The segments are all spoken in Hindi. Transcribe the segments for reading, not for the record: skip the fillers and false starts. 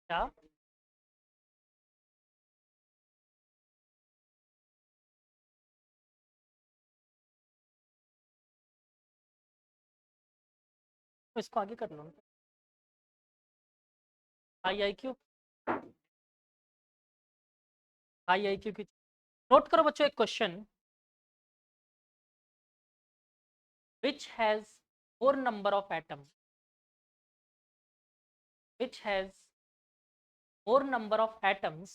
क्या? तो इसको आगे कर लो। High I Q, high I Q की। नोट करो बच्चों एक question, which has more number of atom, which has more number of atoms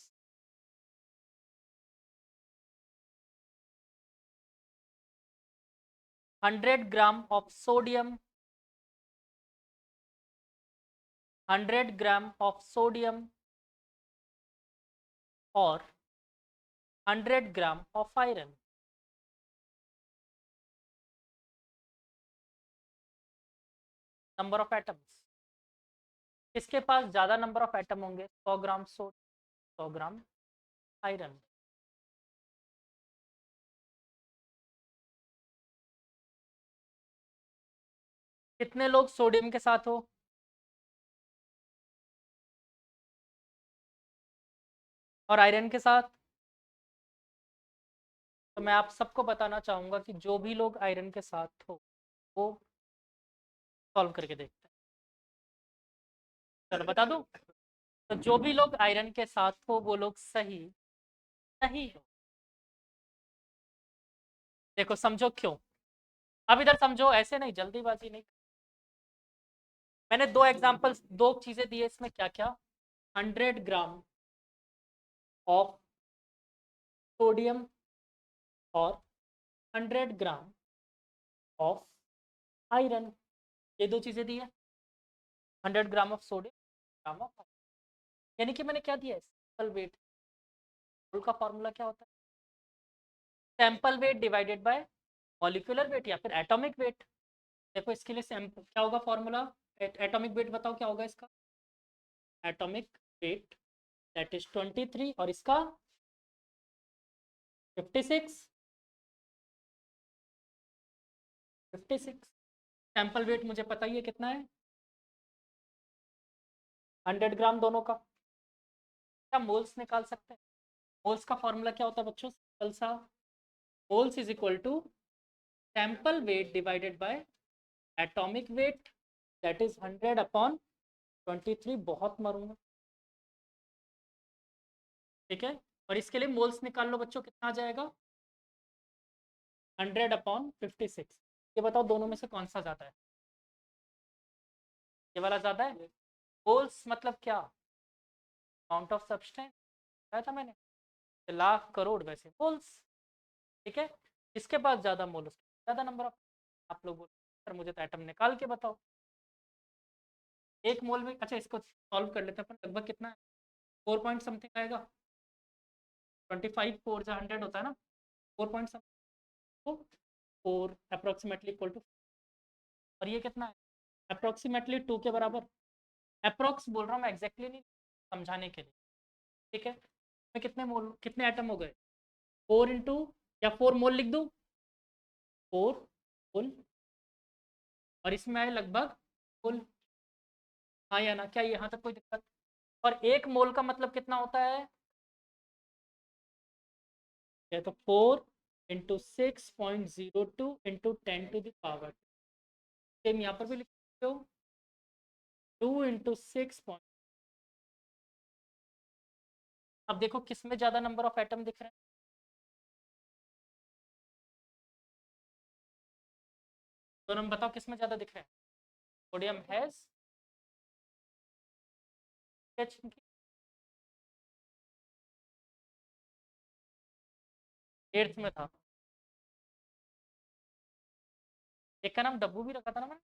100 gram of sodium, 100 gram of sodium or 100 gram of iron? Number of atoms, किसके पास ज्यादा नंबर ऑफ एटम होंगे? 100 ग्राम सोडियम, 100 ग्राम आयरन। कितने लोग सोडियम के साथ हो? और आयरन के साथ? तो मैं आप सबको बताना चाहूंगा कि जो भी लोग आयरन के साथ हो वो सॉल्व करके देखते हैं। चलो बता दूं, तो जो भी लोग आयरन के साथ हो वो लोग सही सही हो। देखो समझो क्यों। अब इधर समझो, ऐसे नहीं, जल्दीबाजी नहीं। मैंने दो एग्जांपल्स, दो चीजें दी है इसमें, क्या क्या? 100 ग्राम ऑफ सोडियम और 100 ग्राम ऑफ आयरन, ये दो चीजें दी है। 100 gram of sodium, gram of, यानी कि मैंने क्या दिया है? Sample wait. का फॉर्मूला क्या होता है? Sample weight divided bye molecular weight या फिर एटॉमिक वेट। देखो इसके लिए सैंपल क्या होगा फॉर्मूला? एटॉमिक वेट बताओ क्या होगा इसका? एटॉमिक वेट दैट इज 23 और इसका 56। 56 सैंपल वेट मुझे पता ही है कितना है, 100 ग्राम दोनों का। क्या मोल्स निकाल सकते हैं? मोल्स का फॉर्मूला क्या होता है बच्चों? सिंपल सा, moles is equal to sample weight divided by atomic weight that is 100/23। बहुत मरूंगा, ठीक है। और इसके लिए मोल्स निकाल लो बच्चों, कितना आ जाएगा? 100/56। ये बताओ दोनों में से कौन सा ज्यादा है? ये वाला ज्यादा है। मोल्स मतलब क्या? अमाउंट ऑफ सब्सटेंस, बताया था मैंने, लाख करोड़ वैसे मोल्स, ठीक है। इसके पास ज्यादा मोल, ज्यादा नंबर ऑफ। आप लोग बोलो सर मुझे तो एटम निकाल के बताओ। एक मोल में, अच्छा इसको सॉल्व कर लेते हैं अपन, लगभग कितना है? 4 पॉइंट समथिंग आएगा। 25 4 जा 100 होता है ना, 4 point something, 4 approximately equal to. और ये कितना है? अप्रोक्सीमेटली 2 के बराबर। अप्रोक्स बोल रहा हूँ मैं, एग्जैक्टली नहीं, समझाने के लिए, ठीक है। मैं कितने मोल, कितने एटम हो गए? 4 इंटू, या 4 मोल लिख दूँ? 4 मोल, और इसमें आए लगभग मोल। हाँ या ना, क्या यहाँ तक कोई दिक्कत? और एक मोल का मतलब कितना होता है? ये तो 4 इंटू 6.02 इंटू 10⁻। सेम यहाँ पर भी लिख सकते हो, 2 इंटू 6 अब देखो किस में ज्यादा नंबर ऑफ एटम दिख रहे हैं? दोनों में बताओ किस में ज्यादा दिख रहे हैं? सोडियम हैज एच, 8th में था। एक का नाम डब्बू भी रखा था ना मैंने।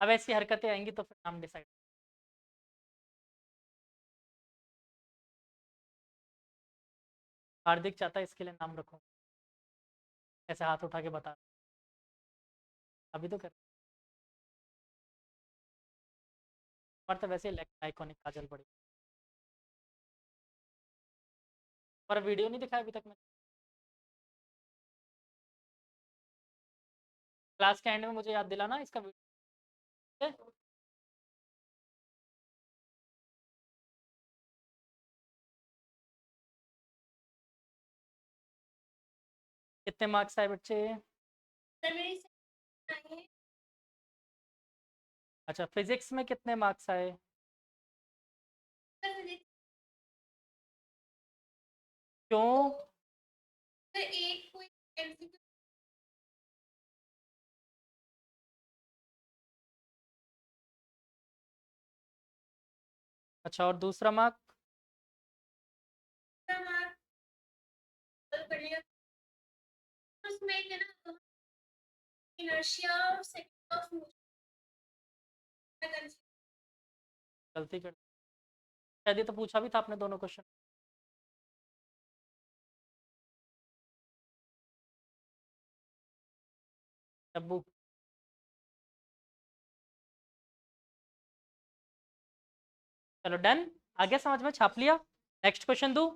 अब ऐसी हरकतें आएंगी तो फिर नाम डिसाइड। हार्दिक चाहता है इसके लिए नाम रखो, ऐसे हाथ उठा के बता, अभी तो कर। और तो वैसे आइकॉनिक काजल बड़ी पर वीडियो नहीं दिखाया अभी तक मैं। क्लास के एंड में मुझे याद दिलाना इसका वीडियो। कितने मार्क्स आए बच्चे? अच्छा, फिजिक्स में कितने मार्क्स आए? क्यों? अच्छा, और दूसरा मार्क? गलती कर, शायद ये तो पूछा भी था आपने दोनों क्वेश्चन। डब्बू। चलो डन, आगे समझ में, छाप लिया। नेक्स्ट क्वेश्चन दो।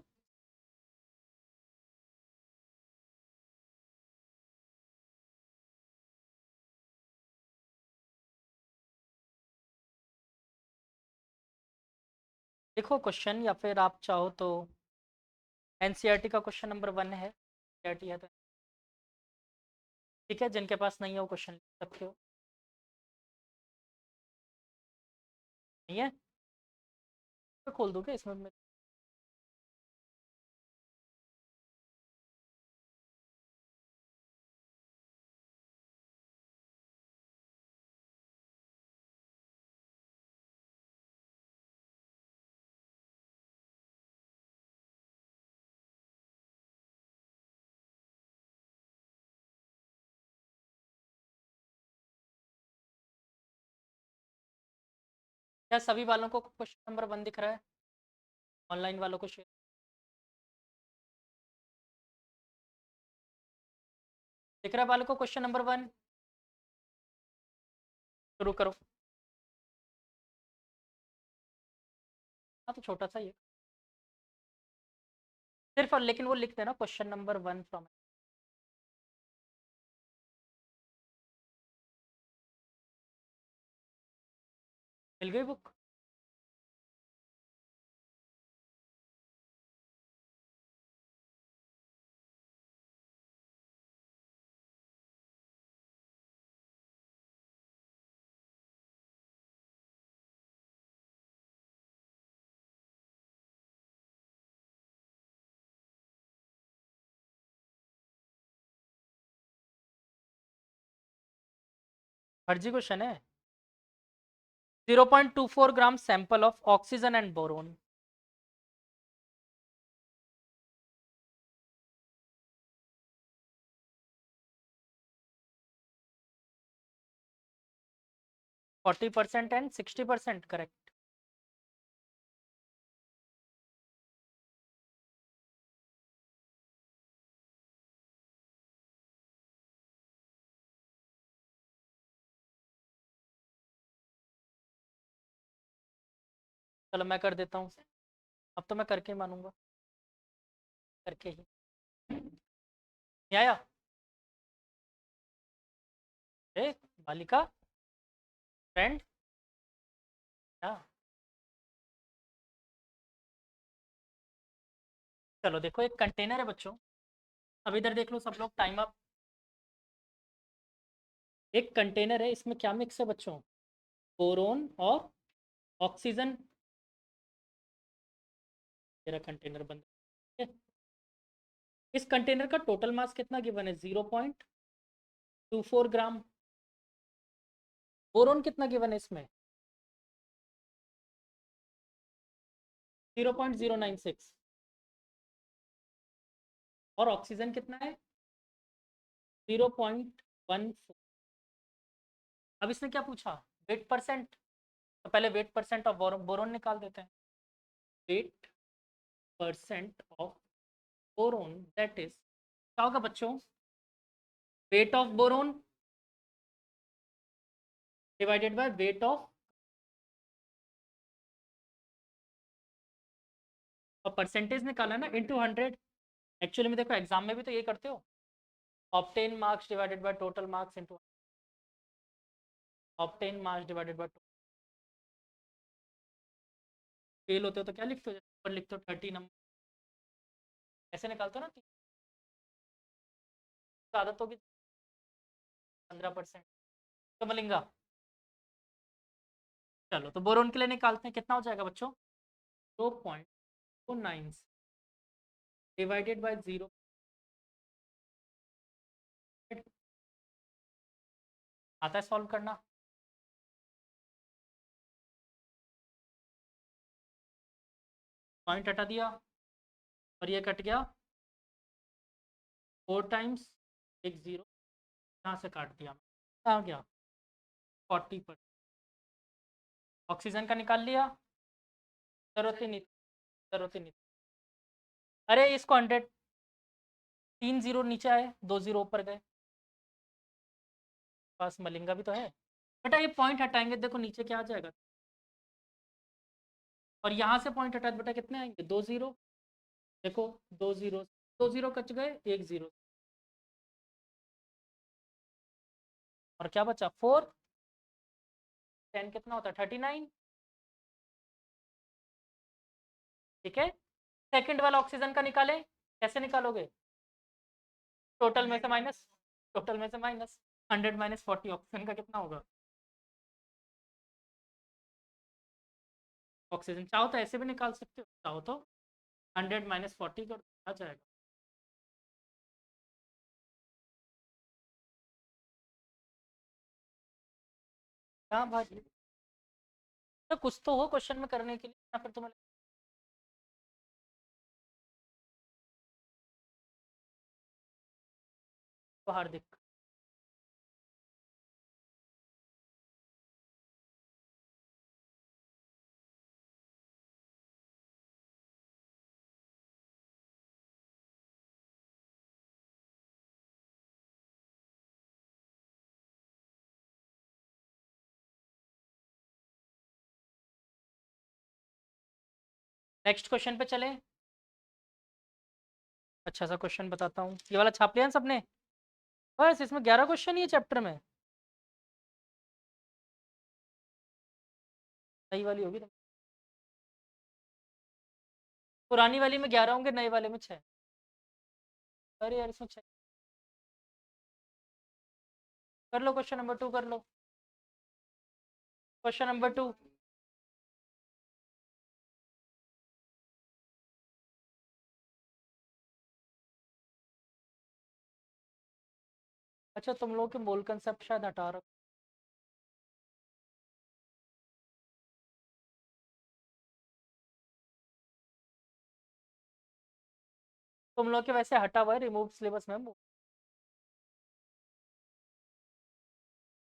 देखो क्वेश्चन, या फिर आप चाहो तो एनसीईआरटी का क्वेश्चन नंबर 1 है, एनसीईआरटी है तो ठीक है, जिनके पास नहीं है वो क्वेश्चन लिख सकते हो। नहीं है तो खोल दोगे इसमें क्या सभी वालों को क्वेश्चन नंबर 1 दिख रहा है? ऑनलाइन वालों को शेयर दिख रहा है? वालों को क्वेश्चन नंबर 1 शुरू करो। हाँ तो छोटा सा ही है सिर्फ, और लेकिन वो लिख देना क्वेश्चन नंबर 1 फ्रॉम। मिल गई बुक? फर्जी क्वेश्चन है। 0.24 gram sample of oxygen and boron. 40% and 60%, correct. चलो मैं कर देता हूँ, अब तो मैं करके ही मानूंगा, करके ही। नहीं आया? ए बालिका, फ्रेंड, क्या? चलो देखो, एक कंटेनर है बच्चों, अब इधर देख लो सब लोग, टाइम अप। एक कंटेनर है, इसमें क्या मिक्स है बच्चों? बोरोन और ऑक्सीजन। तेरा कंटेनर बंद है। इस कंटेनर का टोटल मास कितना गिवन है? 0.24 ग्राम। बोरोन कितना गिवन है इसमें? 0.096। और ऑक्सीजन कितना है? 0.14। अब इसने क्या पूछा? Wait percent. तो पहले वेट परसेंट ऑफ बोरोन निकाल देते हैं। Wait percent of boron, that is क्या होगा बच्चों? Weight of boron divided by weight of, और परसेंटेज निकाला ना इनटू 100। एक्चुअली में देखो एग्जाम में भी तो ये करते हो, obtain marks divided by total marks into obtain marks divided by. Fail होते हो तो क्या लिखते हो, पर लिखते हो 30 नंबर, ऐसे निकालते हो ना। तो आदत होगी 15%। तो मिलेगा। चलो तो बोरोन के लिए निकालते हैं, कितना हो जाएगा बच्चों, 0.29 डिवाइडेड बाय 0। आता है सॉल्व करना। पॉइंट हटा दिया और ये कट गया 4 टाइम्स एक जीरो, यहाँ से काट दिया, आ गया 40%। ऑक्सीजन का निकाल लिया, जरूरत ही नहीं, जरूरत ही नहीं। अरे इसको 100, 3 जीरो नीचे आए, 2 जीरो ऊपर गए, पास मलिंगा भी तो है बेटा। ये पॉइंट हटाएंगे, देखो नीचे क्या आ जाएगा, और यहाँ से पॉइंट हटा बेटा कितने आएंगे, 2 जीरो। देखो 2 जीरो, 2 जीरो कच गए, 1 जीरो, और क्या बचा 4, 10 कितना होता है 39। ठीक है, सेकंड वाला ऑक्सीजन का निकाले, कैसे निकालोगे, टोटल में से माइनस, टोटल में से माइनस, 100 माइनस 40 ऑक्सीजन का कितना होगा। ऑक्सीजन चाहो तो ऐसे भी निकाल सकते हो, चाहो तो 100 माइनस 40 कर आ जाएगा। हाँ भाई, तो कुछ तो हो क्वेश्चन में करने के लिए, या फिर तुम्हें तो हार्दिक। नेक्स्ट क्वेश्चन पे चले। अच्छा सा क्वेश्चन बताता हूँ, ये वाला छाप लिया ना सबने, बस इसमें 11 क्वेश्चन ही है चैप्टर में, नई वाली होगी तो। पुरानी वाली में 11 होंगे, नए वाले में 6। अरे यार इसमें 6, कर लो क्वेश्चन नंबर 2 कर लो। क्वेश्चन नंबर 2, अच्छा तुम लोग के मोल कंसेप्ट शायद हटा रखो। तुम लोग के वैसे हटा हुआ है रिमूव सिलेबस में,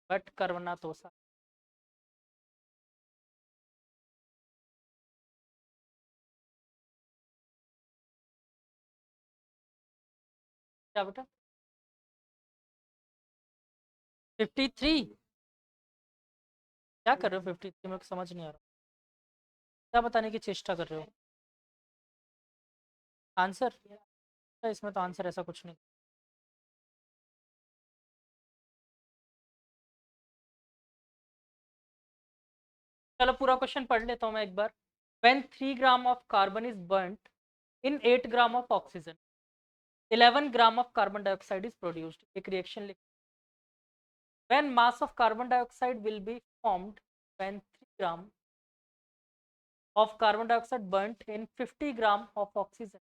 बट करना तो सा। क्या बेटा 53, क्या कर रहे हो 53, मेरे को समझ नहीं आ रहा, क्या बताने की चेष्टा कर रहे हो। आंसर, इसमें तो आंसर ऐसा कुछ नहीं। चलो पूरा क्वेश्चन पढ़ लेता हूँ मैं एक बार। When 3 gram of carbon is burnt in 8 gram of oxygen, 11 gram of carbon dioxide is produced. एक रिएक्शन लिख। When mass of carbon dioxide will be formed when 3 gram of carbon dioxide burnt in 50 gram of oxygen,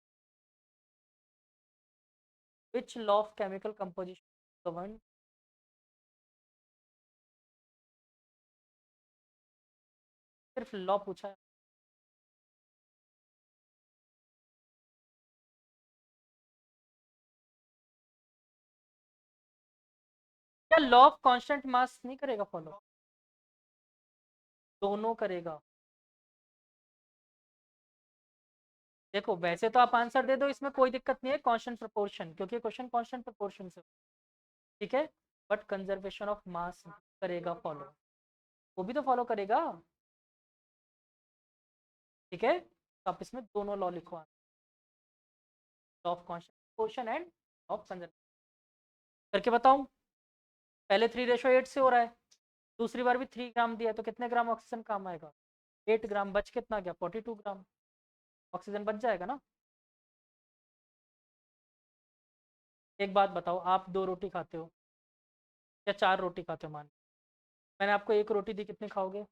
which law of chemical composition govern। सिर्फ लॉ पूछा है। क्या लॉ ऑफ कांस्टेंट मास नहीं करेगा फॉलो, दोनों करेगा। देखो वैसे तो आप आंसर दे दो, इसमें कोई दिक्कत नहीं है, कांस्टेंट प्रोपोर्शन, क्योंकि क्वेश्चन कांस्टेंट प्रोपोर्शन से, ठीक है, बट कंजर्वेशन ऑफ मास करेगा फॉलो, वो भी तो फॉलो करेगा, ठीक है। तो आप इसमें दोनों लॉ लिखो, of concentration end of conservation. करके बताऊं? पहले 3:8 से हो रहा है, दूसरी बार भी 3 ग्राम दिया है, तो कितने ग्राम ऑक्सीजन काम आएगा? 8 ग्राम। बच कितना गया? 42 ग्राम ऑक्सीजन बच जाएगा ना। एक बात बताओ, आप 2 रोटी खाते हो या 4 रोटी खाते हो? मान, मैंने आपको 1 रोटी दी, कितनी खाओगे?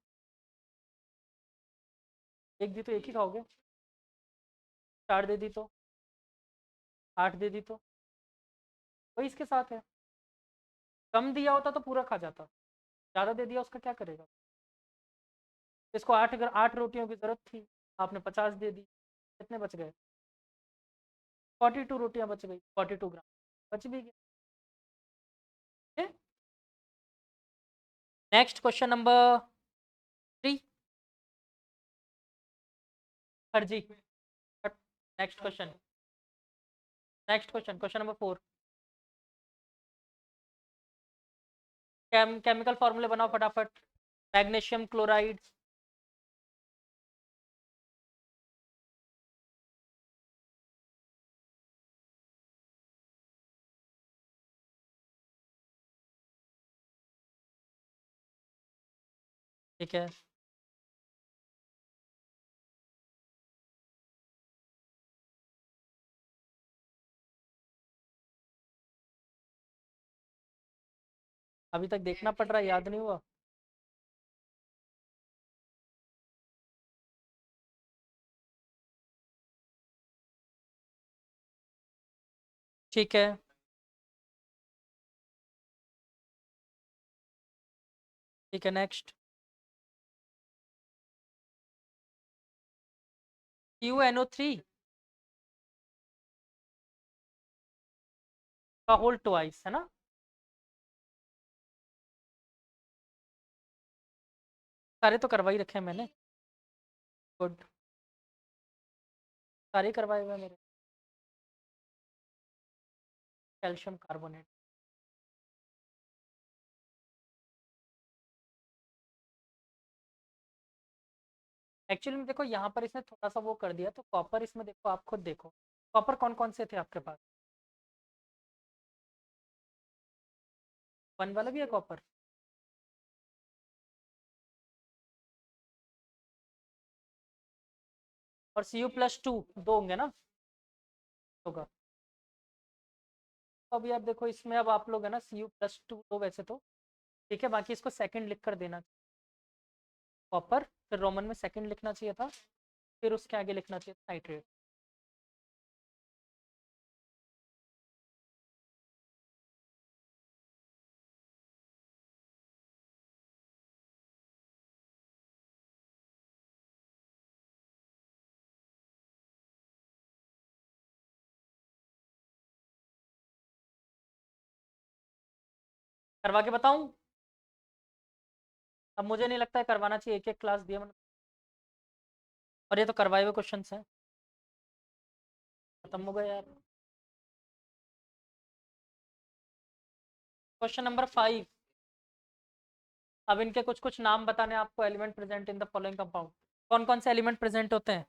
एक दी तो एक ही खाओगे। 4 दे दी तो? 8 दे दी तो? वही इसके साथ है। कम दिया होता तो पूरा खा जाता, ज़्यादा दे दिया उसका क्या करेगा? इसको 8 रोटियों की जरूरत थी, आपने 50 दे दी, कितने बच गए? 42 रोटियां बच गई, 42 ग्राम बच भी गया। Next question number 3। हर जी। Next question, question number 4। Chemical फॉर्मूले बनाओ फटाफट। Magnesium chloride. ठीक है, अभी तक देखना पड़ रहा है, याद नहीं हुआ? ठीक है, ठीक है। नेक्स्ट, QNO3 का होल ट्वाइस है ना? सारे तो करवा ही रखे हैं मैंने। गुड, सारे करवाए हुए हैं मेरे। Calcium carbonate. एक्चुअली में देखो, यहाँ पर इसने थोड़ा सा वो कर दिया, तो कॉपर इसमें देखो, आप खुद देखो, कॉपर कौन कौन से थे आपके पास? 1 वाला भी है कॉपर? और Cu+2 दो होंगे ना? होगा। तो अभी आप देखो इसमें, अब आप लोग है ना, Cu+2 दो वैसे तो, ठीक है, बाकी इसको सेकंड लिख कर देना। कॉपर, फिर रोमन में सेकंड लिखना चाहिए था, फिर उसके आगे लिखना चाहिए था नाइट्रेट। करवा के बताऊं? अब मुझे नहीं लगता है करवाना चाहिए, एक एक क्लास दिया मैंने, और ये तो करवाए हुए क्वेश्चन हैं। खत्म हो गया यार। Question number 5। अब इनके कुछ कुछ नाम बताने आपको। Element present in the following compound. कौन कौन से एलिमेंट प्रेजेंट होते हैं?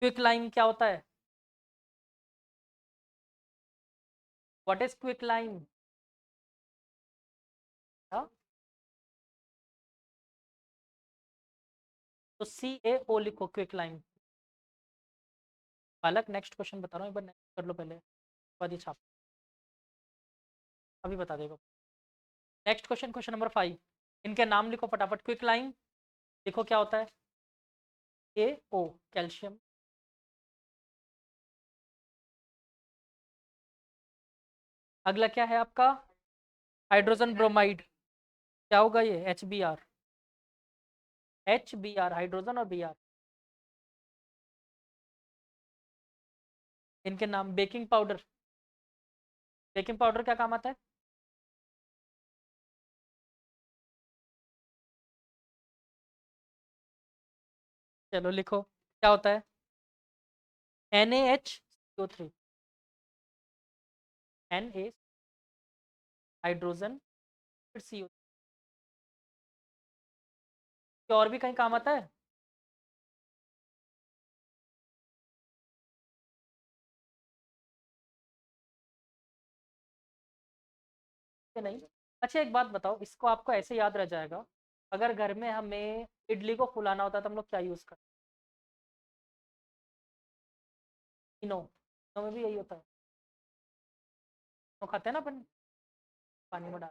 क्विक लाइन क्या होता है? What is quick line? तो CaO लिखो, क्विक लाइन। बालक, नेक्स्ट क्वेश्चन बता रहा हूँ, एक बार नेक्स्ट कर लो पहले, बाद ही छाप, अभी बता देगा। Next question, question number 5। इनके नाम लिखो फटाफट। क्विक लाइन लिखो, क्या होता है? AO, calcium. अगला क्या है आपका? Hydrogen bromide. क्या होगा ये? HBr। HBr, हाइड्रोजन और Br। इनके नाम। Baking powder. बेकिंग पाउडर क्या काम आता है? चलो लिखो, क्या होता है? NaHCO3। Na, हाइड्रोजन, फिर CO। क्या और भी कहीं काम आता है? कि नहीं। अच्छा एक बात बताओ, इसको आपको ऐसे याद रह जाएगा, अगर घर में हमें इडली को फुलाना होता है तो हम लोग क्या यूज़ करते हैं? इनो। इनो में भी यही होता है, तो खाते हैं ना अपन, पानी में डाल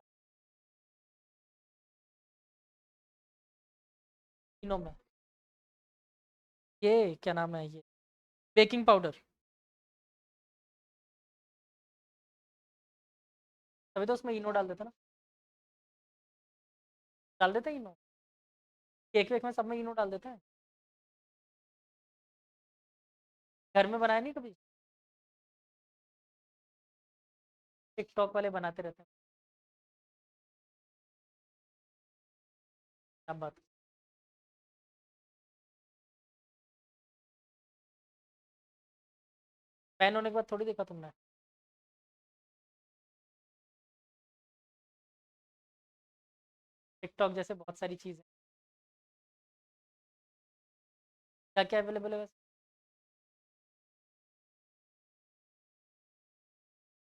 इनो में। ये क्या नाम है, ये बेकिंग पाउडर, तभी तो उसमें इनो डाल देते हैं ना, डाल देते हैं इनो, केक वेक में सब में इनो डाल देते हैं। घर में बनाया नहीं कभी? टिकटॉक वाले बनाते रहते हैं। क्या बात। बैन होने के बाद थोड़ी देखा तुमने। टिकटॉक जैसे बहुत सारी चीज़ें, क्या क्या अवेलेबल है वैसे।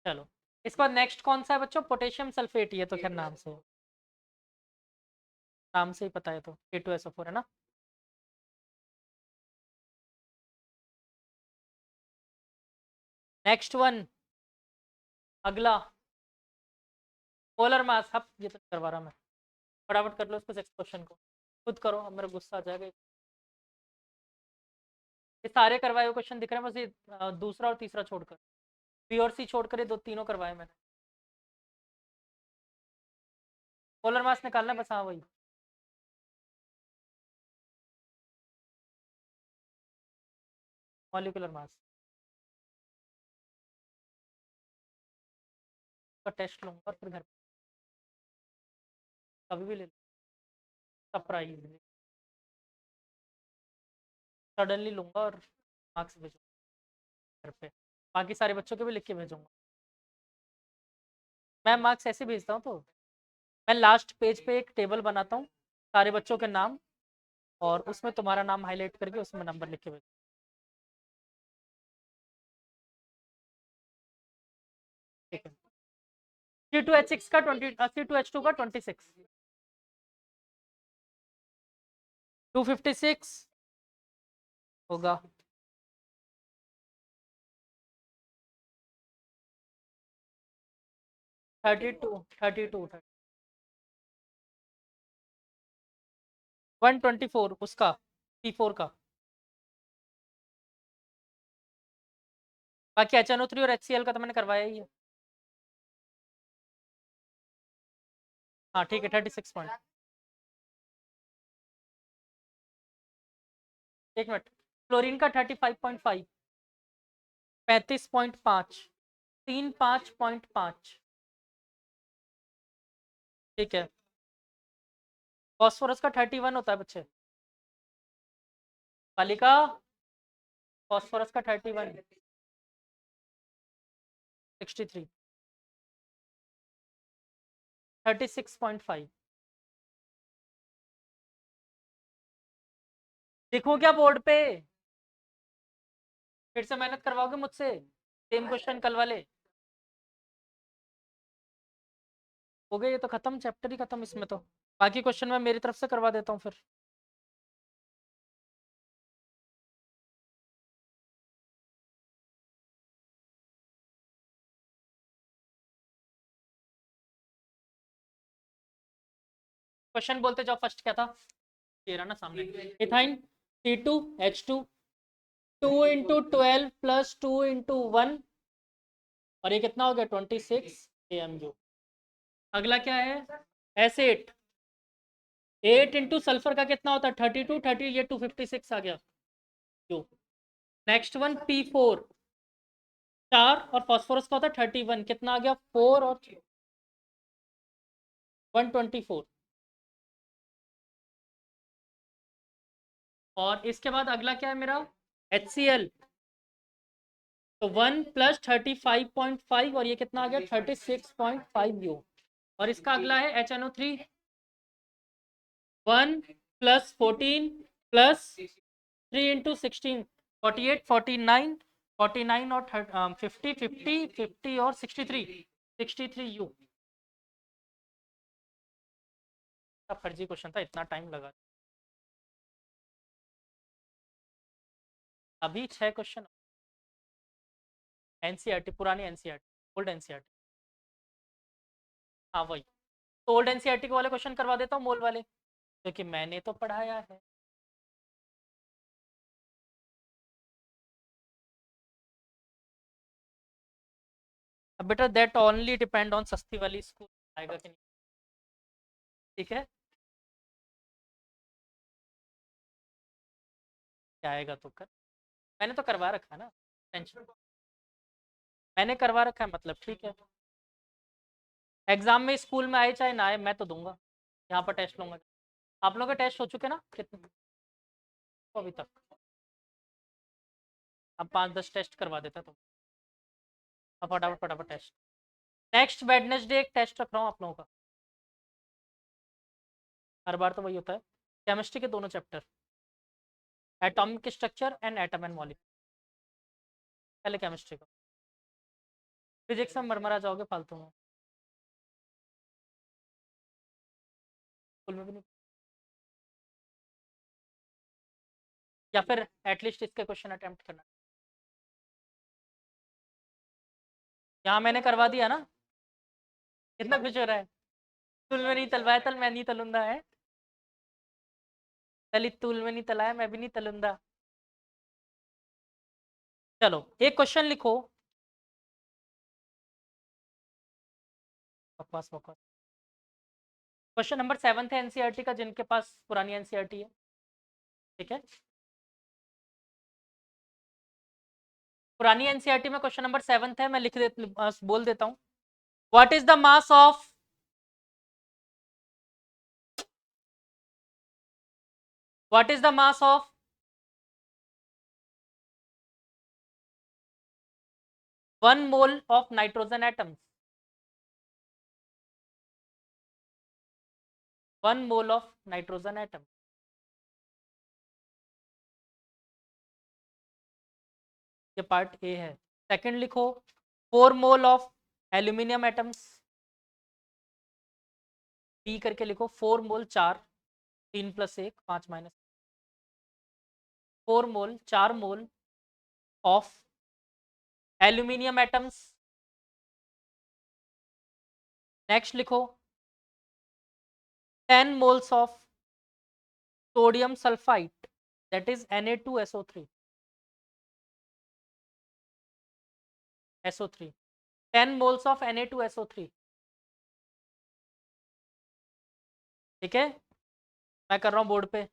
चलो, इसके बाद नेक्स्ट कौन सा है बच्चों, पोटेशियम सल्फेट, ये तो खैर नाम से है, नाम से ही पता है, तो K2SO4 है ना। नेक्स्ट वन, अगला, पोलर मास। अब ये तो करवा रहा मैं, फटाफट कर लो इसको, नेक्स्ट क्वेश्चन को खुद करो, अब मेरा गुस्सा आ जाएगा। ये सारे करवाए हुए क्वेश्चन दिख रहे हैं, बस ये दूसरा और तीसरा छोड़कर, बी और सी छोड़कर ये दो तीनों करवाए मैंने। पोलर मास निकालना है बस, हाँ वही। मॉलिक्यूलर मास का टेस्ट लूंगा और फिर घर कभी भी ले लो, सरप्राइज सडनली लूंगा और मार्क्स भेजूंगा घर पे, बाकी सारे बच्चों के भी लिख के भेजूंगा। मैं मार्क्स ऐसे भेजता हूँ, तो मैं लास्ट पेज पे एक टेबल बनाता हूँ, सारे बच्चों के नाम, और उसमें तुम्हारा नाम हाईलाइट करके उसमें नंबर लिख के भेज। ठीक है। C2H6 का 20, C2H2 का 26, 256 होगा। 32, 32, 124 उसका, P4 का। बाकी HNO3 और HCl का तो मैंने करवाया ही है। हाँ ठीक है, 36 पॉइंट। एक मिनट, क्लोरीन का 35.5, 35.5, 35.5। ठीक है। फॉस्फोरस का 31 होता है बच्चे, बालिका, फॉस्फोरस का 31, 63, 36.5। देखो क्या बोर्ड पे, फिर से मेहनत करवाओगे मुझसे, सेम क्वेश्चन कल वाले। हो गए, ये तो खत्म, चैप्टर ही खत्म इसमें तो। बाकी क्वेश्चन मैं मेरी तरफ से करवा देता हूँ फिर। क्वेश्चन बोलते जाओ, फर्स्ट क्या था, ये रहा ना सामने, इथाइन C2H2, 2 × 12 + 2 × 1, और ये कितना हो गया, 26 AMU। अगला क्या है, S8, 8 × सल्फर का कितना होता है, 32, 30, ये 256 आ गया जो। नेक्स्ट वन P4, 4, और फॉस्फोरस का होता है 31, कितना आ गया, 4 और 124। और इसके बाद अगला क्या है मेरा, HCl, तो 1 + 35.5, और ये कितना आ गया, 36.5 U। और इसका अगला है HNO3, 1 + 14 + 3 × 16, 48, 49, 49 और 50, 50, 50 और 63, 63 U। फर्जी क्वेश्चन था, इतना टाइम लगा। अभी 6 क्वेश्चन। एनसीईआरटी, पुरानी एनसीईआरटी, ओल्ड एनसीईआरटी। हाँ वही। तो ओल्ड एनसीईआरटी वाले क्वेश्चन करवा देता हूँ, मोल वाले, क्योंकि मैंने तो पढ़ाया है। बेटा दैट ओनली डिपेंड ऑन सस्ती वाली स्कूल आएगा कि नहीं। ठीक है, क्या आएगा तो कर। मैंने तो करवा रखा है ना, टेंशन। मैंने करवा रखा है मतलब ठीक है। एग्जाम में स्कूल में आए चाहे ना आए, मैं तो दूंगा। यहाँ पर टेस्ट लूंगा। आप लोगों के टेस्ट हो चुके ना कितने तो अभी तक? अब 5-10 टेस्ट करवा देता तो। अब फटाफट फटाफट टेस्ट। नेक्स्ट वेडनेसडे एक टेस्ट रख रहा हूँ आप लोगों का। हर बार तो वही होता है। केमिस्ट्री के दोनों chapter, atomic structure and atom and molecule. पहले केमिस्ट्री का। फिजिक्स में मरमरा जाओगे फालतू में। स्कूल में भी नहीं। या फिर एटलीस्ट इसके क्वेश्चन अटेम्प्ट करना। यहाँ मैंने करवा दिया ना। कितना खुश हो रहा है? तूल में नहीं तलवाया, तल मैं नहीं तलूंगा है। तली तूल में नहीं तलाया, मैं भी नहीं तलूंगा। चलो एक क्वेश्चन लिखो। बकवास बकवास। क्वेश्चन नंबर 7 है एनसीईआरटी का, जिनके पास पुरानी एनसीईआरटी है। ठीक है, पुरानी एनसीईआरटी में क्वेश्चन नंबर 7 है, मैं बोल देता हूँ। What is the mass of what is the mass of 1 mole of nitrogen atoms? 1 mole of nitrogen atom. ये पार्ट ए है। सेकंड लिखो, 4 mole of aluminium atoms. B करके लिखो, 4 mole 4, 3 + 1 5 - 4 mole 4 mole of aluminium atoms. Next लिखो, 10 moles of sodium sulfite, that is Na2SO3, SO3, 10 moles of Na2SO3। ठीक है, मैं कर रहा हूँ बोर्ड पे।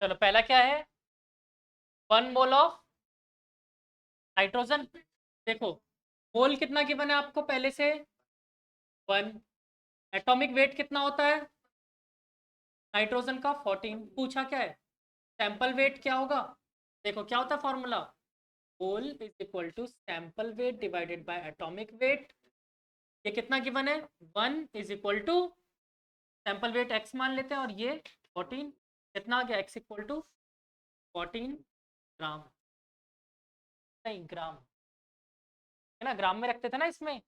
चलो पहला क्या है? 1 मोल ऑफ नाइट्रोजन। देखो मोल कितना गिवन है आपको पहले से? 1। एटॉमिक वेट कितना होता है नाइट्रोजन का? 14। पूछा क्या है? सैंपल वेट क्या होगा? देखो क्या होता है formula, mole is equal to sample weight divided by atomic weight. ये कितना गिवन है? 1 is equal to sample weight x मान लेते हैं, और ये 14। कितना आ गया? x इक्वल टू 14 ग्राम। नहीं ग्राम है ना, ग्राम में रखते थे ना इसमें।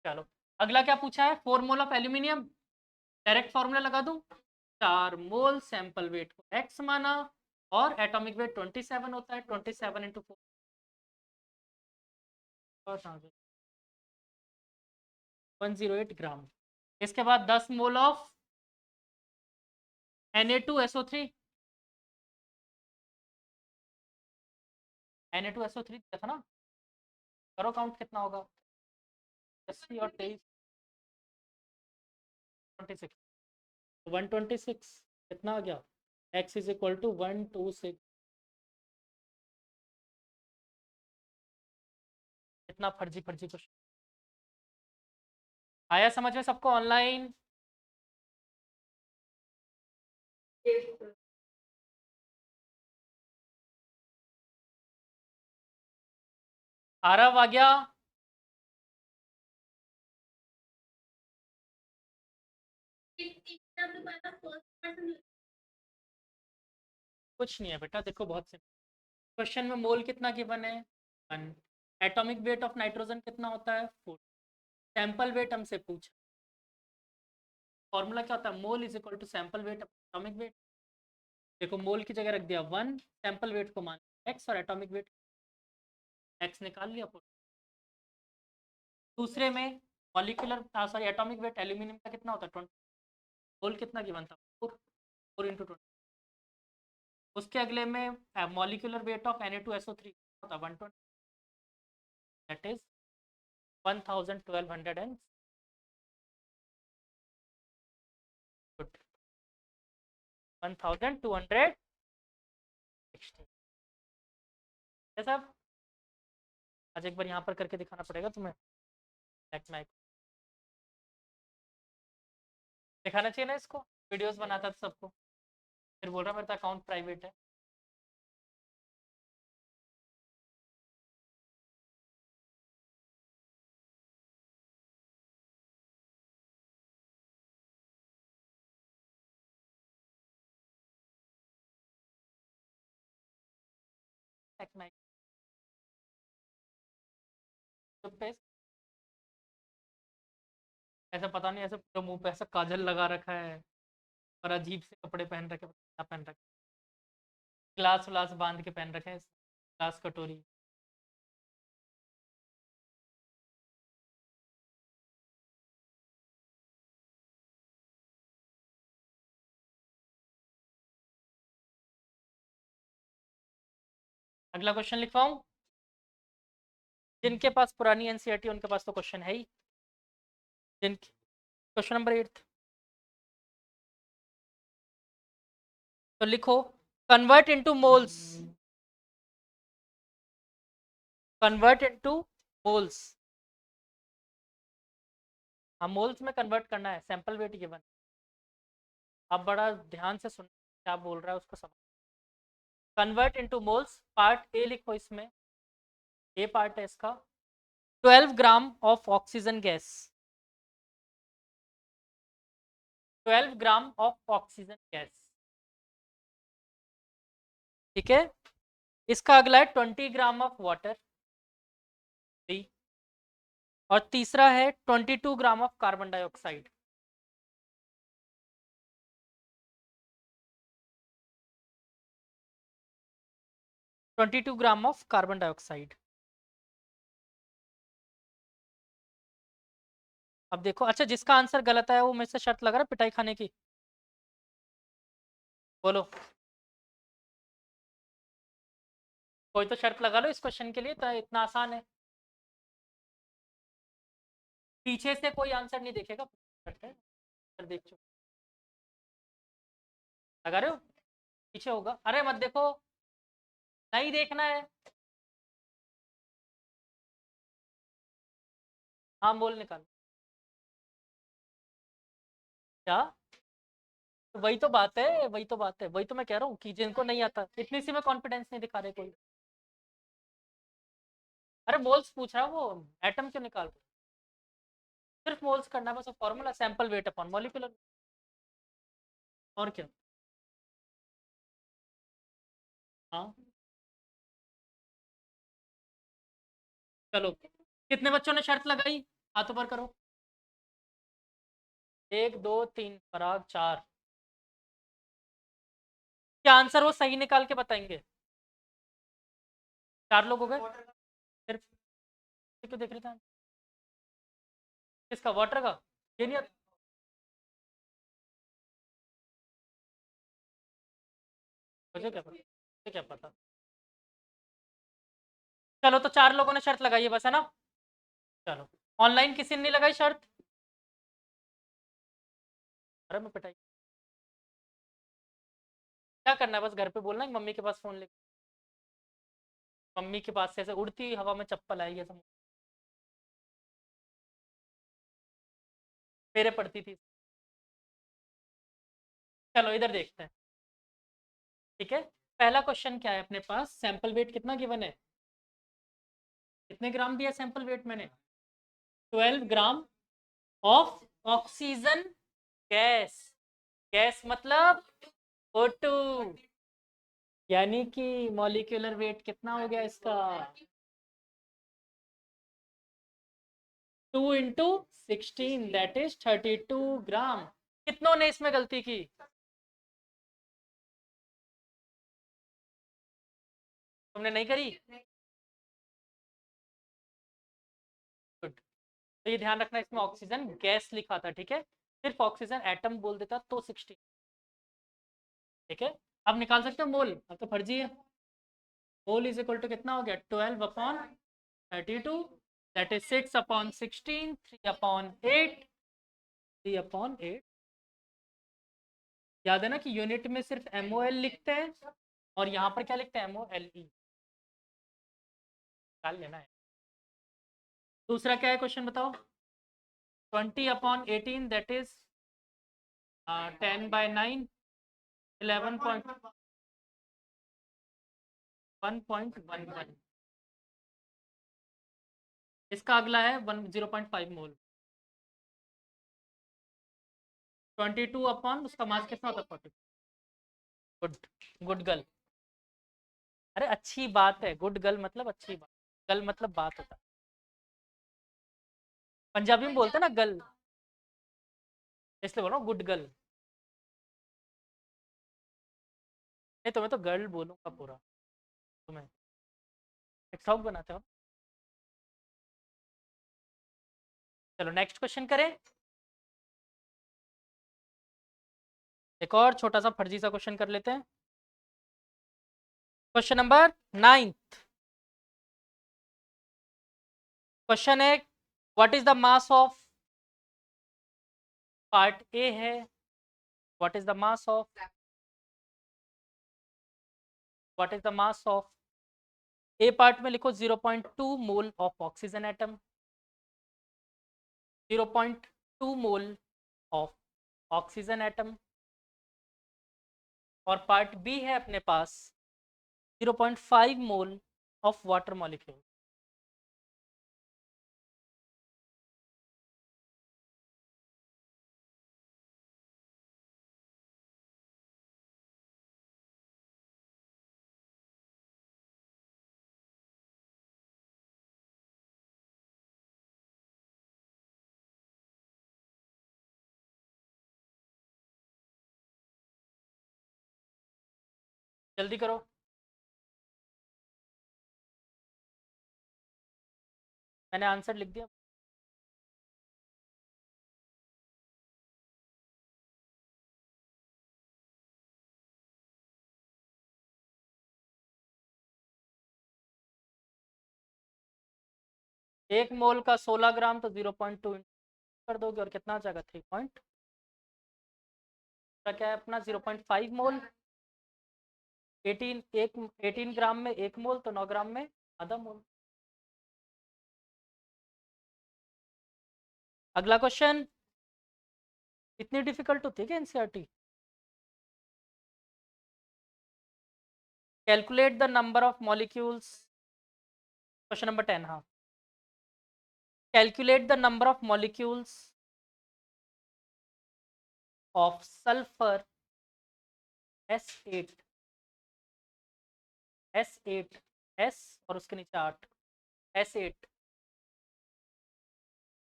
चलो अगला क्या पूछा है? 4 mole of aluminium. Direct formula लगा दूं, 4 मोल सैंपल वेट को x माना, और एटॉमिक वेट 27 होता है, 27 इंटू 4, 108 ग्राम। इसके बाद 10 मोल ऑफ Na2SO3। Na2SO3 था ना, करो काउंट कितना होगा? 80 और 23, 26, 126। कितना आ गया, x इज इक्वल टू 126। इतना फर्जी फर्जी क्वेश्चन आया समझ में सबको ऑनलाइन? आरव आ गया? कुछ नहीं है बेटा, देखो बहुत सिंपल क्वेश्चन में मोल कितना गिवन है 1, एटॉमिक वेट ऑफ नाइट्रोजन कितना होता है 4, सैंपल वेट हमसे पूछा, फॉर्मूला क्या होता है mole is equal to sample weight atomic weight. देखो मोल की जगह रख दिया 1, सैंपल वेट को मान x और एटॉमिक वेट x निकाल लिया। दूसरे में molecular sorry atomic weight aluminium का कितना होता है 20, मोल कितना गिवन था 4, 4 × 20। उसके अगले में मॉलिक्यूलर वेट ऑफ Na2SO3 होता है 120, दैट इज 1200 एंड 1260 है सब। आज एक बार यहाँ पर करके दिखाना पड़ेगा तुम्हें, दिखाना चाहिए ना इसको, वीडियोस बनाता था सबको, फिर बोल रहा मेरा अकाउंट प्राइवेट है। ऐसा पता नहीं, ऐसे पूरा मुंह पे ऐसा काजल लगा रखा है और अजीब से कपड़े पहन रखे, क्या पहन रखे, ग्लास व्लास बांध के पहन रखे हैं, ग्लास कटोरी। अगला क्वेश्चन लिखवाऊं? जिनके पास पुरानी एनसीईआरटी उनके पास तो क्वेश्चन है ही। जिनके क्वेश्चन नंबर 8 तो लिखो, convert into moles, convert into moles. हाँ मोल्स में कन्वर्ट करना है, सैंपल वेट गिवन। आप बड़ा ध्यान से सुन क्या बोल रहा है उसको समझ। Convert into moles, part A लिखो इसमें, ए पार्ट है इसका, 12 ग्राम of oxygen gas, 12 gram of oxygen gas, ठीक है। इसका अगला है 20 ग्राम ऑफ वाटर, और तीसरा है 22 ग्राम of carbon dioxide. Twenty two gram of carbon dioxide. अब देखो, अच्छा जिसका आंसर गलत है वो मेरे से शर्त लगा रहा है पिटाई खाने की, बोलो कोई तो शर्त लगा लो इस क्वेश्चन के लिए, तो इतना आसान है, पीछे से कोई आंसर नहीं देखेगा, देख चुके लगा रहे हो, पीछे होगा, अरे मत देखो, नहीं देखना है। हाँ बोल निकाल, क्या? तो वही तो बात है, वही तो बात है, वही तो मैं कह रहा हूँ कि जिनको नहीं आता इतनी सी में कॉन्फिडेंस नहीं दिखा रहे कोई। अरे मोल्स पूछ रहा है वो, एटम क्यों निकाल रहे, सिर्फ मोल्स करना है बस, formula sample weight upon molecular, और क्या। हाँ चलो, कितने बच्चों ने शर्त लगाई, हाथों पर करो, 1 2 3 पराग 4, क्या आंसर वो सही निकाल के बताएंगे? 4 लोग हो गए, फिर क्यों देख रहे थे? किसका, वाटर का? ये नहीं मुझे क्या पता, मुझे क्या पता। चलो तो 4 लोगों ने शर्त लगाई है बस, है ना? चलो, ऑनलाइन किसी ने नहीं लगाई शर्त? अरे मैं पिटाई क्या करना है, बस घर पे बोलना है मम्मी के पास फोन ले, मम्मी के पास से ऐसे उड़ती हुई हवा में चप्पल आएगी ऐसा मेरे पड़ती थी। चलो इधर देखते हैं। ठीक है, पहला क्वेश्चन क्या है अपने पास, सैंपल वेट कितना गिवन है, कितने ग्राम दिया सैंपल वेट मैंने, 12 ग्राम ऑफ ऑक्सीजन गैस, गैस मतलब O2, यानी कि मॉलिक्यूलर वेट कितना हो गया इसका, 2 × 16 दैट इज 32 ग्राम। कितनों ने इसमें गलती की, तुमने नहीं करी, गुड। तो ये ध्यान रखना इसमें ऑक्सीजन गैस लिखा था, ठीक है, सिर्फ ऑक्सीजन एटम बोल देता तो 16। ठीक है, अब निकाल सकते हो मोल, अब तो फर्जी है। मोल इज इक्वल टू कितना हो गया, 12/32, दैट इज 6/16, 3/8, 3/8। याद है ना कि यूनिट में सिर्फ MOL लिखते हैं और यहाँ पर क्या लिखते हैं, MOLE, निकाल लेना है। दूसरा क्या है क्वेश्चन बताओ, 20/18 दैट इज 10/9, 11.11। इसका अगला है 0.5 मोल, 22 उसका मास कितना होता है, 40। Good, good girl. अरे अच्छी बात है, गुड गर्ल मतलब अच्छी बात, गर्ल मतलब बात होता है, पंजाबी में बोलते हैं ना गर्ल, इसलिए बोल रहा हूँ गुड गर्ल। नहीं तुम्हें तो गर्ल बोलूंगा पूरा, तुम्हें एक सॉन्ग बनाते हो। चलो नेक्स्ट क्वेश्चन करें, एक और छोटा सा फर्जी सा क्वेश्चन कर लेते हैं। क्वेश्चन नंबर 9, क्वेश्चन है what is the mass of, part A है, what is the mass of, what is the mass of, A part में लिखो 0.2 mole of oxygen atom, 0.2 mole of oxygen atom, और पार्ट बी है अपने पास 0.5 मोल ऑफ वाटर मॉलिक्यूल। जल्दी करो, मैंने आंसर लिख दिया। एक मोल का 16 ग्राम तो 0.2 कर दोगे और कितना आ जाएगा, 3 पॉइंट, क्या है अपना 0.5 मोल, 18 ग्राम में एक मोल तो 9 ग्राम में आधा मोल। अगला क्वेश्चन, इतनी डिफिकल्ट होती है क्या NCERT, calculate the number of molecules, question number 10, हाँ, calculate the number of molecules of sulphur S8, S8, S और उसके नीचे 8, S8,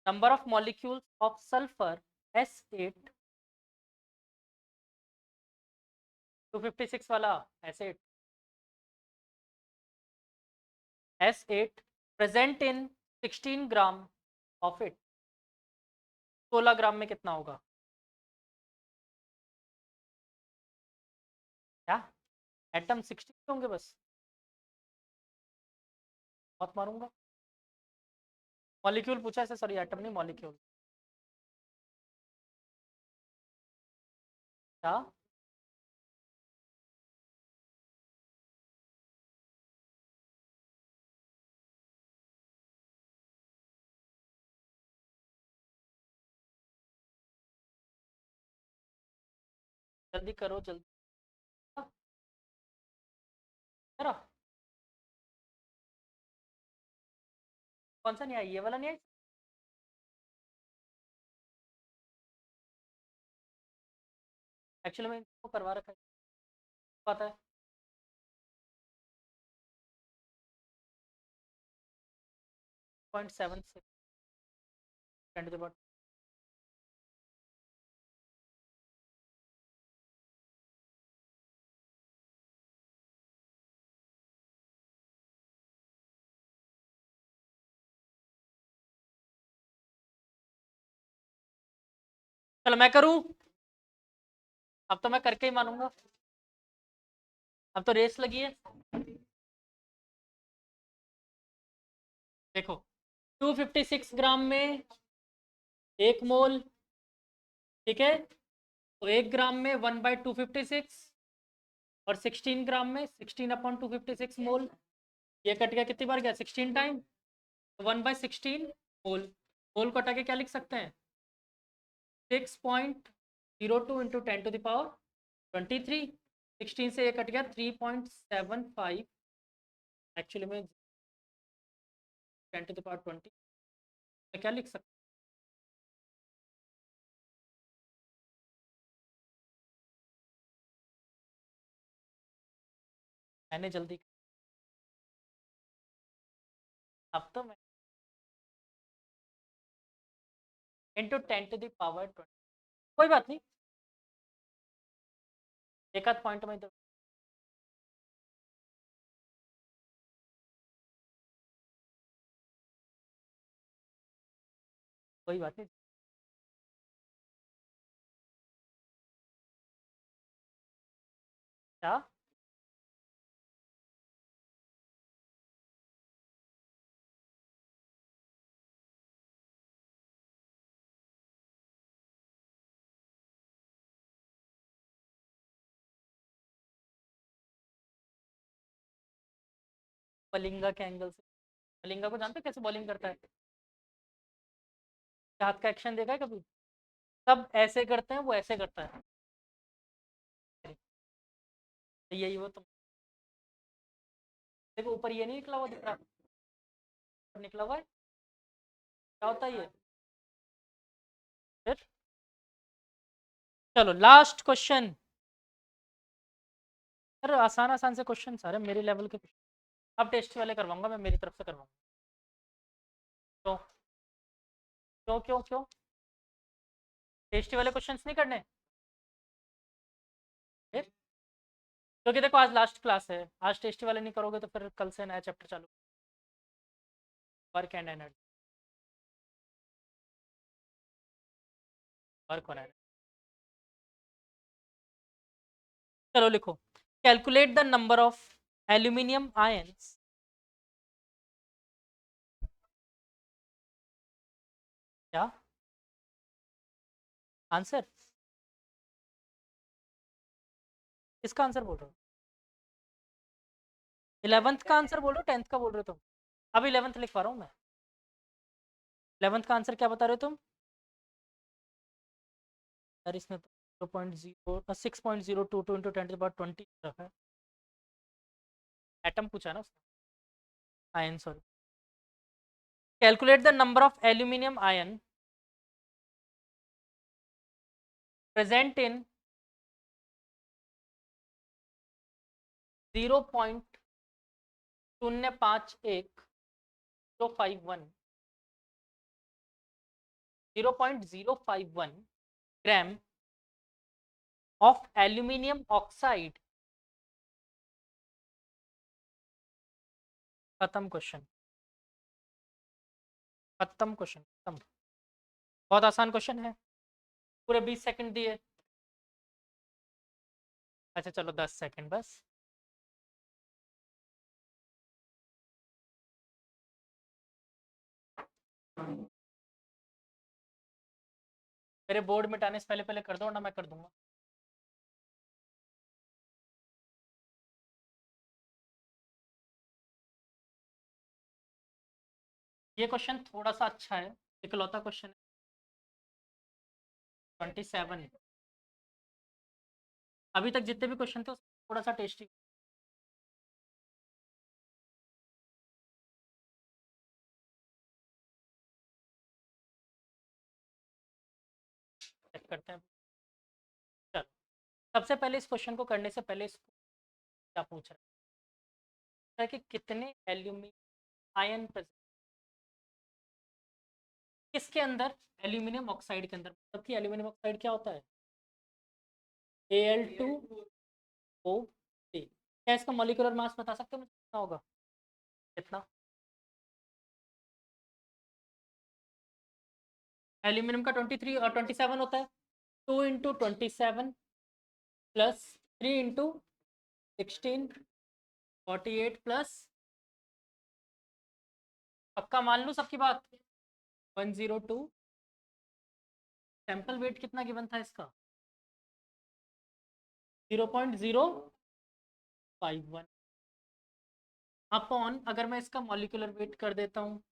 number of molecules of sulphur S8, 256 वाला S8, S8 present in 16 gram of it, 16 ग्राम में कितना होगा, क्या एटम 16 होंगे बस, बहुत मारूंगा, मॉलिक्यूल पूछा ऐसे, सॉरी एटम नहीं मॉलिक्यूल, क्या जल्दी करो जल्दी। करो। कौन सा नहीं आई, ये वाला नहीं आई? एक्चुअली मैं इनको करवा रखा है, पता है। Point 7 6 10 to the power. चलो मैं करूं। अब तो मैं करके ही मानूंगा। अब तो रेस लगी है। देखो 256 ग्राम में 1 मोल, ठीक है। तो 1 ग्राम में 1/256, और 16 ग्राम में 16/256 मोल। ये कट गया, कितनी बार गया? 16 टाइम। 1/16 मोल। मोल को हटा के क्या लिख सकते हैं? 6.02 × 10⁻23। 16 से ये कट गया 3.75। एक्चुअली में 10⁻20 मैं क्या लिख सकता हूँ? मैंने जल्दी, अब तो मैं × 10⁻20। कोई बात नहीं, एक आध पॉइंट में तो कोई बात नहीं। क्या? बलिंगा के एंगल से। बलिंगा को जानते हो कैसे बॉलिंग करता है? हाथ का एक्शन देखा है कभी? सब ऐसे करते हैं, वो ऐसे करता है। यही वो तुम देखो, ऊपर ये नहीं निकला हुआ दिख रहा? ऊपर निकला हुआ है, क्या होता है ये? फिर चलो लास्ट क्वेश्चन। अरे आसान आसान से क्वेश्चन सारे मेरे लेवल के क्वेश्चन। अब टेस्ट वाले करवाऊंगा मैं, मेरी तरफ से करवाऊंगा। क्यों क्यों क्यों क्यों? टेस्टी वाले क्वेश्चंस नहीं करने? फिर क्योंकि देखो आज लास्ट क्लास है, आज टेस्टी वाले नहीं करोगे तो फिर कल से नया चैप्टर चालू। वर्क एंड एनर्जी, वर्क होना है। चलो लिखो, calculate the number of aluminium ions. क्या आंसर? इसका आंसर बोल रहे हो? 11th का आंसर बोल रहे हो, 10th का बोल रहे हो तुम? अब 11th लिखवा रहा हूँ मैं। 11th का आंसर क्या बता रहे हो तुम? यार इसमें तो 0.0 6.022 × 10⁻20 रखा है। एटम पूछा है ना उसने, ion sorry. Calculate the number of aluminium ion present in 0.051 gram of aluminium oxide. खत्म क्वेश्चन, खत्म क्वेश्चन, खत्म। बहुत आसान क्वेश्चन है, पूरे 20 सेकंड दिए। अच्छा चलो 10 सेकंड बस। मेरे बोर्ड मिटाने से पहले पहले कर दो ना, मैं कर दूंगा। ये क्वेश्चन थोड़ा सा अच्छा है, इकलौता क्वेश्चन है। 27 अभी तक जितने भी क्वेश्चन थे थोड़ा सा टेस्टी। चेक करते हैं। चलो, सबसे पहले इस क्वेश्चन को करने से पहले क्या पूछ रहा है कि कितने एल्यूमिनियम आयन प्रेजेंट किसके अंदर, एल्यूमिनियम ऑक्साइड के अंदर। मतलब कि एल्यूमिनियम ऑक्साइड क्या होता है, Al2O3। क्या इसका मॉलिक्यूलर मास बता सकते हो मुझे कितना होगा, कितना? एल्यूमिनियम का 23 और 27 होता है। 2 × 27 प्लस 3 × 16 48 प्लस, पक्का मान लूँ सबकी बात, 102। सैंपल वेट कितना गिवन था इसका, 0.051 अपॉन, अगर मैं इसका मॉलिक्यूलर वेट कर देता हूँ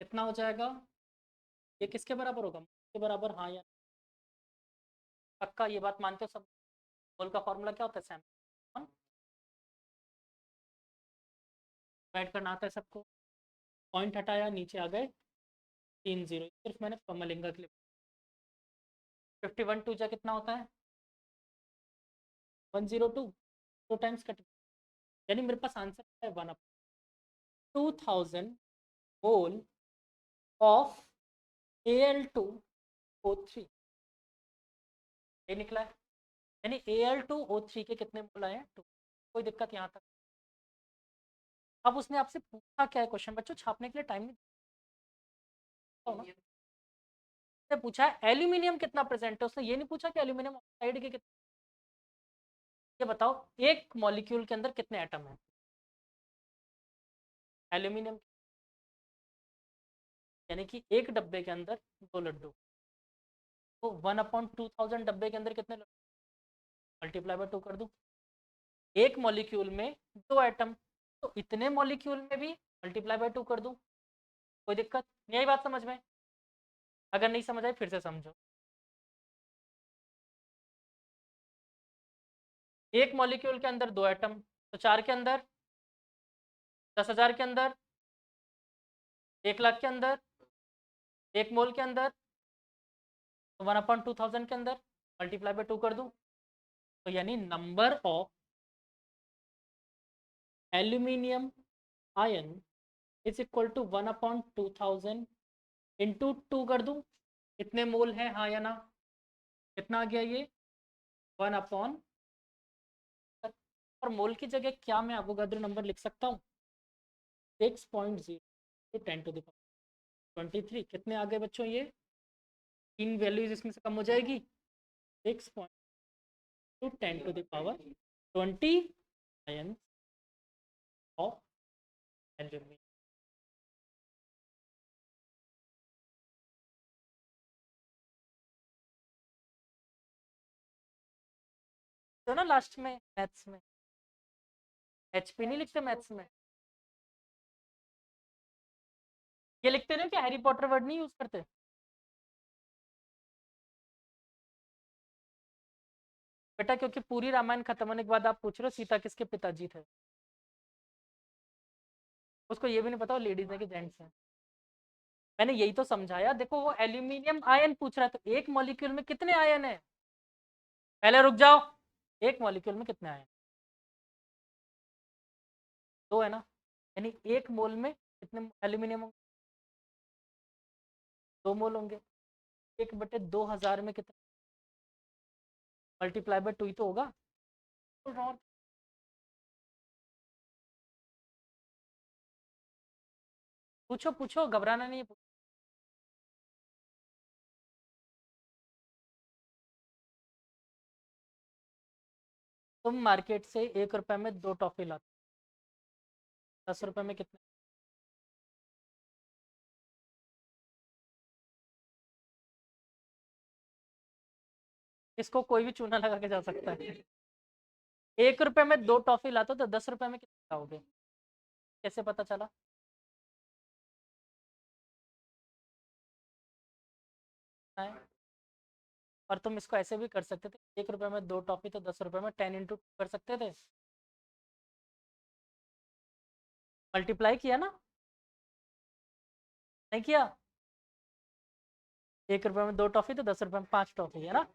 कितना हो जाएगा, ये किसके बराबर होगा, के बराबर, हाँ या पक्का ये बात मानते हो सब? मोल का फॉर्मूला क्या होता है, सैंपल ऐड करना आता है सबको। पॉइंट हटाया, नीचे आ गए 3 0, सिर्फ मैंने कमलिंगा के लिए। 51 2 जा कितना होता है, 102, 2 टाइम्स कट, यानी मेरे पास आंसर है 1/2000 मोल ऑफ Al2O3। ये निकला है, यानी Al2O3 के कितने मोल आए हैं, 2। कोई दिक्कत यहाँ तक? अब उसने आपसे पूछा क्या है क्वेश्चन, बच्चों छापने के लिए टाइम नहीं होता ना। उसने पूछा है एल्यूमिनियम कितना प्रेजेंट है, उसने ये नहीं पूछा कि एल्यूमिनियम ऑक्साइड के कितने। ये बताओ एक मॉलिक्यूल के अंदर कितने एटम है एल्यूमिनियम, यानी कि एक डब्बे के अंदर 2 लड्डू, तो 1/2000 डब्बे के अंदर कितने लड्डू, मल्टीप्लाई बाय 2 कर दूं। एक मॉलिक्यूल में 2 एटम, तो इतने मॉलिक्यूल में भी मल्टीप्लाई बाय 2 कर दूं। कोई दिक्कत नहीं आई बात समझ में? अगर नहीं समझ आई फिर से समझो। एक मॉलिक्यूल के अंदर 2 एटम, तो 4 के अंदर, 10,000 के अंदर, 1 लाख के अंदर, 1 मोल के अंदर, तो 1/2000 के अंदर मल्टीप्लाई बाय 2 कर दूं। तो यानी number of aluminium ion is equal to 1/2000 into 2 कर दूं। कितने मोल है, हाँ या ना? कितना आ गया ये, 1/, और मोल की जगह क्या मैं एवोगाड्रो नंबर लिख सकता हूँ, 6.0 × 10⁻23। कितने आ गए बच्चों ये, तीन वैल्यूज इसमें से कम हो जाएगी, 6.2 × 10⁻20 आयन ऑफ एल्यूमिनियम। तो ना लास्ट में मैथ्स में HP नहीं लिखते मैथ्स में, ये लिखते रहो कि हैरी पॉटर वर्ड नहीं यूज करते। बेटा क्योंकि पूरी रामायण खत्म होने के बाद आप पूछ रहे हो सीता किसके पिताजी थे, उसको ये भी नहीं पता वो लेडीज है कि जेंट्स है। मैंने यही तो समझाया, देखो वो एल्यूमिनियम आयन पूछ रहा है, तो एक मॉलिक्यूल में कितने आयन है, पहले रुक जाओ, एक मॉलिक्यूल में कितने आयन, 2 है ना, यानी 1 मोल में कितने एल्यूमिनियम होंगे, 2 मोल होंगे। 1/2000 में कितने, मल्टीप्लाई बाय 2 ही तो होगा। पूछो पूछो, घबराना नहीं है। तुम मार्केट से 1 रुपए में 2 टॉफी लाते, 10 रुपए में कितने? इसको कोई भी चूना लगा के जा सकता है। 1 रुपए में 2 टॉफी लाते हो तो 10 रुपए में कितने लाओगे, कैसे पता चला? है? और तुम इसको ऐसे भी कर सकते थे, 1 रुपए में 2 टॉफी तो 10 रुपए में 10 × 2 कर सकते थे, मल्टीप्लाई किया ना, नहीं किया? 1 रुपए में 2 टॉफी तो 10 रुपए में 5 टॉफी, है ना?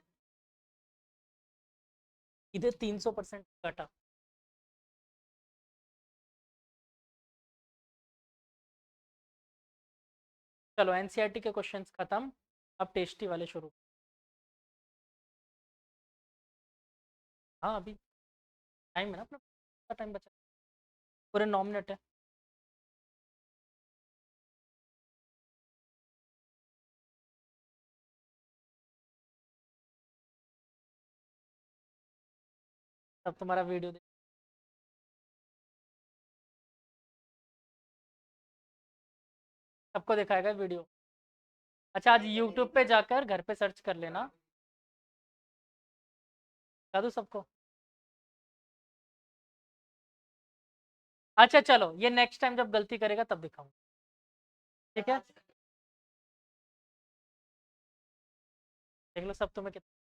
इधर 300% कटा। चलो एनसीईआरटी के क्वेश्चंस खत्म, अब टेस्टी वाले शुरू। हाँ अभी टाइम है ना अपना, टाइम बचा, पूरे 9 मिनट है। तब तुम्हारा वीडियो सबको दिखाएगा वीडियो। अच्छा आज यूट्यूब पे जाकर घर पे सर्च कर लेना, बता दूँ सबको। अच्छा चलो ये नेक्स्ट टाइम जब गलती करेगा तब दिखाऊंगा, ठीक है? देख लो सब तुम्हें कितना